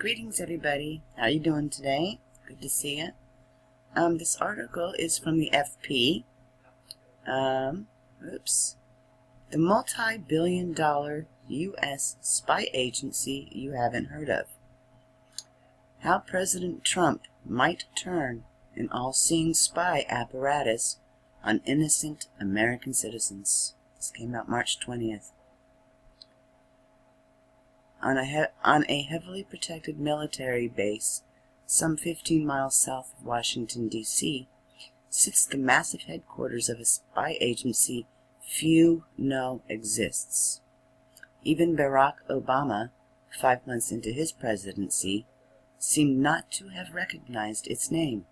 Greetings, everybody. How you doing today? Good to see you. This article is from the FP. The multi-billion-dollar U.S. spy agency you haven't heard of. How President Trump might turn an all-seeing spy apparatus on innocent American citizens. This came out March 20th. On a heavily protected military base, some 15 miles south of Washington, D.C., sits the massive headquarters of a spy agency few know exists. Even Barack Obama, 5 months into his presidency, seemed not to have recognized its name.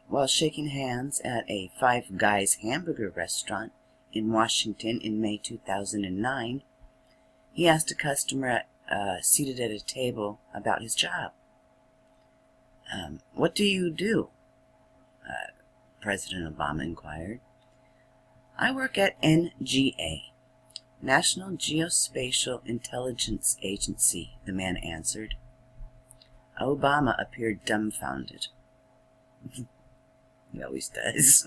While shaking hands at a Five Guys hamburger restaurant in Washington in May 2009, he asked a customer seated at a table about his job. What do you do? President Obama inquired. I work at NGA, National Geospatial Intelligence Agency, the man answered. Obama appeared dumbfounded. He always does.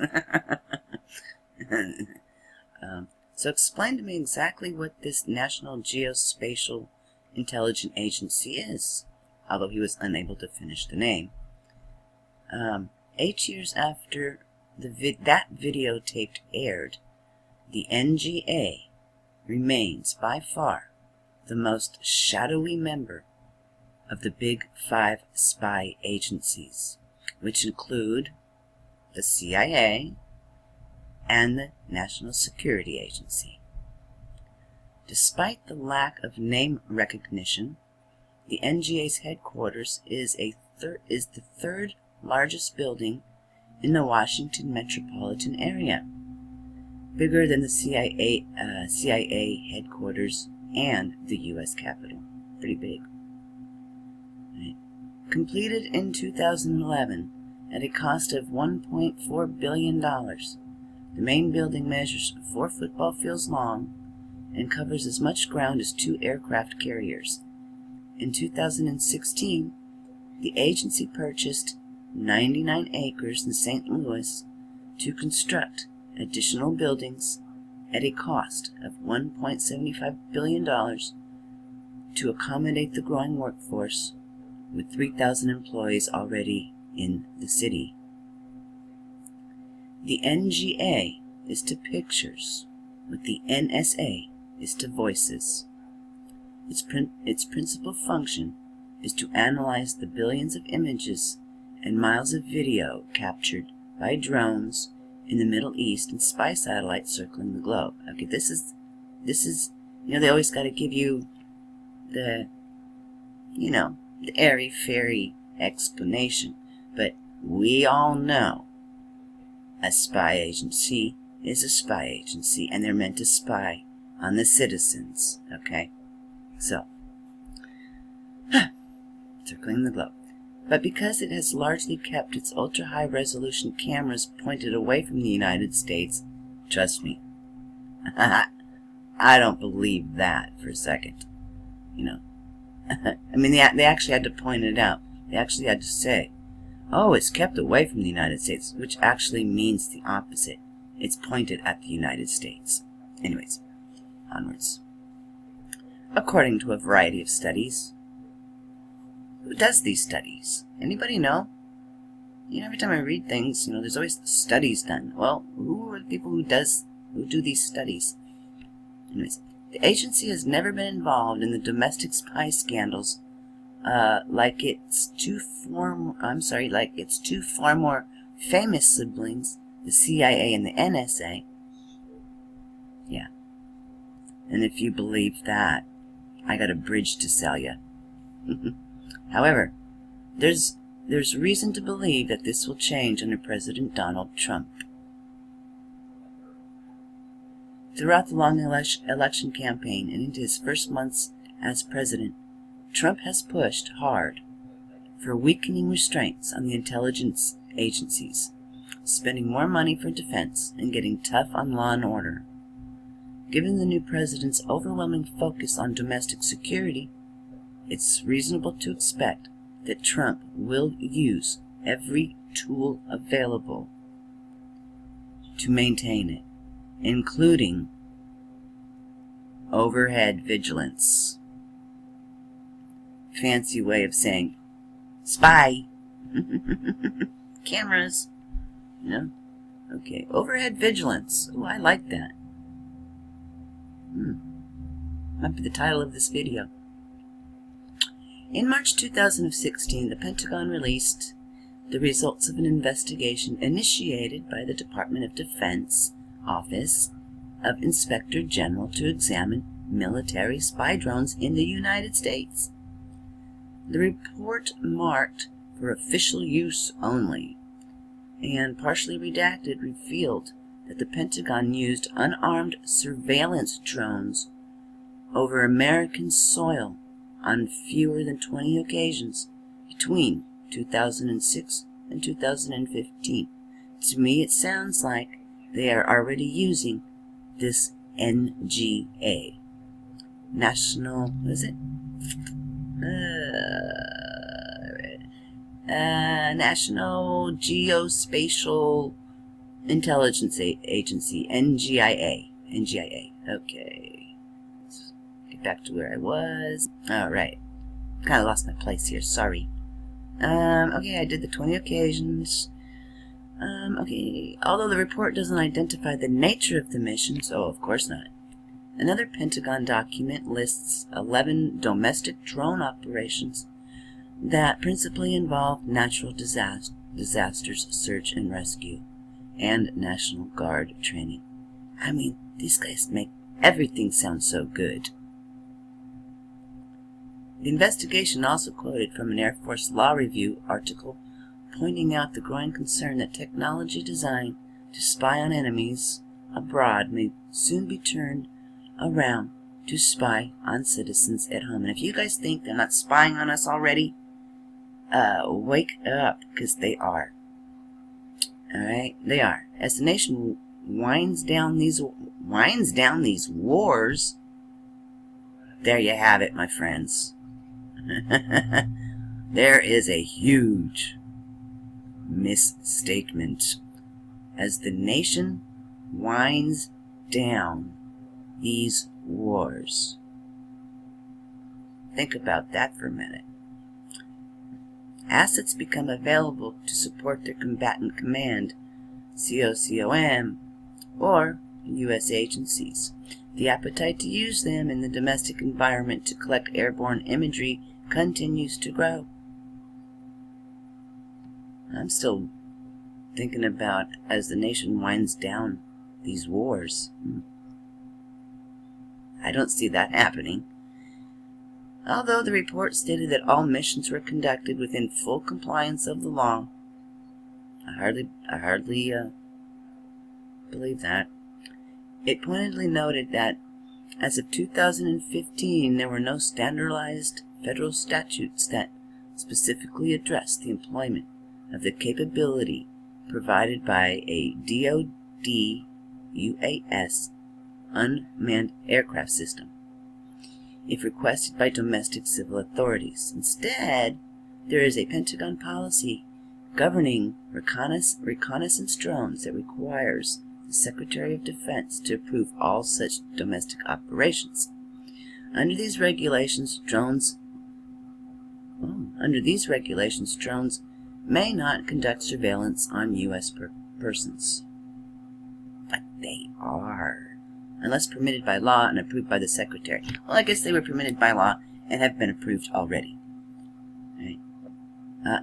So explain to me exactly what this National Geospatial Intelligence Agency is, although he was unable to finish the name. 8 years after that videotaped aired, the NGA remains by far the most shadowy member of the Big Five spy agencies, which include the CIA and the National Security Agency. Despite the lack of name recognition, the NGA's headquarters is the third largest building in the Washington metropolitan area, bigger than the CIA headquarters and the U.S. Capitol. Pretty big. Right. Completed in 2011 at a cost of $1.4 billion, the main building measures 4 football fields long and covers as much ground as 2 aircraft carriers. In 2016, the agency purchased 99 acres in St. Louis to construct additional buildings at a cost of $1.75 billion to accommodate the growing workforce, with 3,000 employees already in the city. The NGA is to pictures what the NSA is to voices. Its principal function is to analyze the billions of images and miles of video captured by drones in the Middle East and spy satellites circling the globe. Okay, this is, they always got to give you the airy-fairy explanation, but we all know a spy agency is a spy agency, and they're meant to spy on the citizens, okay? So, circling the globe. But because it has largely kept its ultra-high-resolution cameras pointed away from the United States, trust me, I don't believe that for a second, I mean, they actually had to point it out. They actually had to say, oh, it's kept away from the United States, which actually means the opposite. It's pointed at the United States. Anyways, onwards. According to a variety of studies. Who does these studies? Anybody know? Every time I read things, there's always studies done. Well, who are the people who do these studies? Anyways, the agency has never been involved in the domestic spy scandals like its two far more famous siblings, the CIA and the NSA. Yeah. And if you believe that, I got a bridge to sell you. However, there's reason to believe that this will change under President Donald Trump. Throughout the long election campaign and into his first months as president, Trump has pushed hard for weakening restraints on the intelligence agencies, spending more money for defense, and getting tough on law and order. Given the new president's overwhelming focus on domestic security, it's reasonable to expect that Trump will use every tool available to maintain it, including overhead vigilance. Fancy way of saying spy. Cameras. You know? Okay, overhead vigilance. Oh, I like that. Might be the title of this video. In March 2016, the Pentagon released the results of an investigation initiated by the Department of Defense Office of Inspector General to examine military spy drones in the United States. The report, marked for official use only and partially redacted, revealed that the Pentagon used unarmed surveillance drones over American soil on fewer than 20 occasions between 2006 and 2015. To me, it sounds like they are already using this NGA. National, what is it? National Geospatial Intelligence Agency, NGIA. NGIA. Okay. Let's get back to where I was. Alright. Kind of lost my place here. Sorry. Okay, I did the 20 occasions. Okay. Although the report doesn't identify the nature of the missions, oh, of course not. Another Pentagon document lists 11 domestic drone operations that principally involve natural disasters, search and rescue, and National Guard training. I mean, these guys make everything sound so good. The investigation also quoted from an Air Force Law Review article pointing out the growing concern that technology designed to spy on enemies abroad may soon be turned around to spy on citizens at home. And if you guys think they're not spying on us already, wake up, because they are. Alright, they are. As the nation winds down these wars, there you have it, my friends. There is a huge misstatement. As the nation winds down these wars. Think about that for a minute. Assets become available to support their combatant command, COCOM, or U.S. agencies. The appetite to use them in the domestic environment to collect airborne imagery continues to grow. I'm still thinking about as the nation winds down these wars. I don't see that happening. Although the report stated that all missions were conducted within full compliance of the law, I hardly believe that. It pointedly noted that as of 2015, there were no standardized federal statutes that specifically addressed the employment of the capability provided by a DoD UAS unmanned aircraft system, if requested by domestic civil authorities. Instead, there is a Pentagon policy governing reconnaissance drones that requires the Secretary of Defense to approve all such domestic operations. Under these regulations, drones may not conduct surveillance on U.S. persons. But they are, unless permitted by law and approved by the Secretary. Well, I guess they were permitted by law and have been approved already. Right.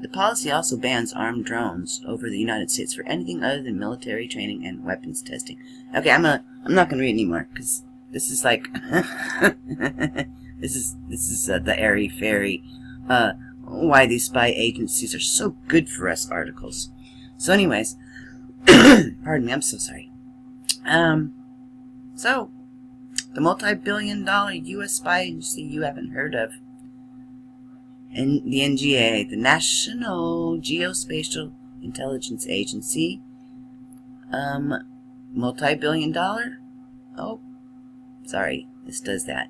The policy also bans armed drones over the United States for anything other than military training and weapons testing. Okay, I'm not gonna read anymore because this is like this is the airy fairy why these spy agencies are so good for us articles. So, anyways, pardon me, I'm so sorry. So the multi-billion-dollar U.S. spy agency you haven't heard of, and the NGA, the National Geospatial Intelligence Agency, multi-billion-dollar. Oh, sorry, this does that.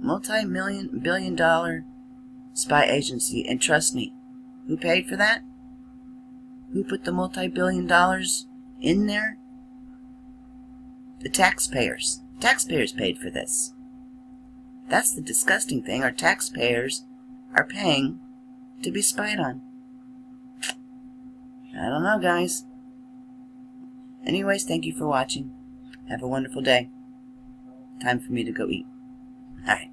multi-billion-dollar spy agency. And trust me, who paid for that? Who put the multi-billion dollars in there? The taxpayers. Taxpayers paid for this. That's the disgusting thing. Our taxpayers are paying to be spied on. I don't know, guys. Anyways, thank you for watching. Have a wonderful day. Time for me to go eat. Alright.